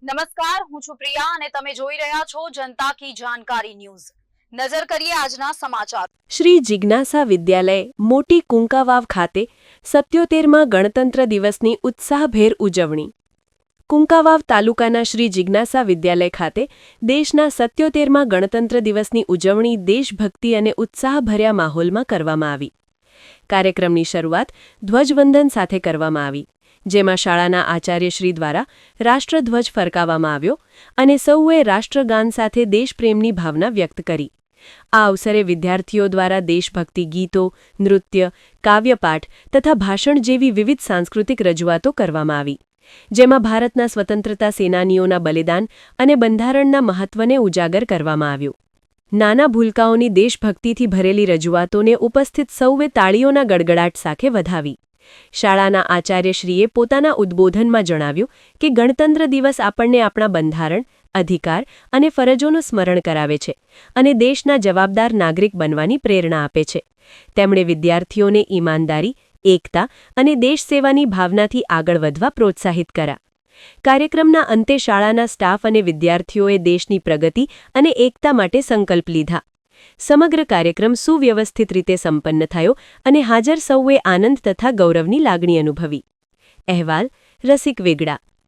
નમસ્કાર, હું છું પ્રિયા અને તમે જોઈ રહ્યા છો જનતા કી જાણકારી ન્યૂઝ। નજર કરીએ આજના સમાચાર। શ્રી જિજ્ઞાસા વિદ્યાલય મોટી કુંકાવાવ ખાતે 77મા ગણતંત્ર દિવસની ઉત્સાહભેર ઉજવણી। કુંકાવાવ તાલુકાના શ્રી જિજ્ઞાસા વિદ્યાલય ખાતે દેશના 77મા ગણતંત્ર દિવસની ઉજવણી દેશભક્તિ અને ઉત્સાહભર્યા માહોલમાં કરવામાં આવી। કાર્યક્રમની શરૂઆત ધ્વજવંદન સાથે કરવામાં આવી, જેમાં શાળાના આચાર્યશ્રી દ્વારા રાષ્ટ્રધ્વજ ફરકાવવામાં આવ્યો અને સૌએ રાષ્ટ્રગાન સાથે દેશપ્રેમની ભાવના વ્યક્ત કરી। આ અવસરે વિદ્યાર્થીઓ દ્વારા દેશભક્તિ ગીતો, નૃત્ય, કાવ્યપાઠ તથા ભાષણ જેવી વિવિધ સાંસ્કૃતિક રજૂઆતો કરવામાં આવી, જેમાં ભારતના સ્વતંત્રતા સેનાનીઓના બલિદાન અને બંધારણના મહત્વને ઉજાગર કરવામાં આવ્યું। નાના ભૂલકાઓની દેશભક્તિથી ભરેલી રજૂઆતોને ઉપસ્થિત સૌએ તાળીઓના ગડગડાટ સાથે વધાવી। શાળાના આચાર્યશ્રીએ પોતાના ઉદ્બોધનમાં જણાવ્યું કે ગણતંત્ર દિવસ આપણને આપણા બંધારણ, અધિકાર અને ફરજોનું સ્મરણ કરાવે છે અને દેશના જવાબદાર નાગરિક બનવાની પ્રેરણા આપે છે। તેમણે વિદ્યાર્થીઓને ઈમાનદારી, એકતા અને દેશ સેવાની ભાવનાથી આગળ વધવા પ્રોત્સાહિત કર્યા। કાર્યક્રમના અંતે શાળાના સ્ટાફ અને વિદ્યાર્થીઓએ દેશની પ્રગતિ અને એકતા માટે સંકલ્પ લીધા। સમગ્ર કાર્યક્રમ સુવ્યવસ્થિત રીતે સંપન્ન થયો અને હાજર સૌએ આનંદ તથા ગૌરવની લાગણી અનુભવી। અહેવાલ રસિક વેગડા।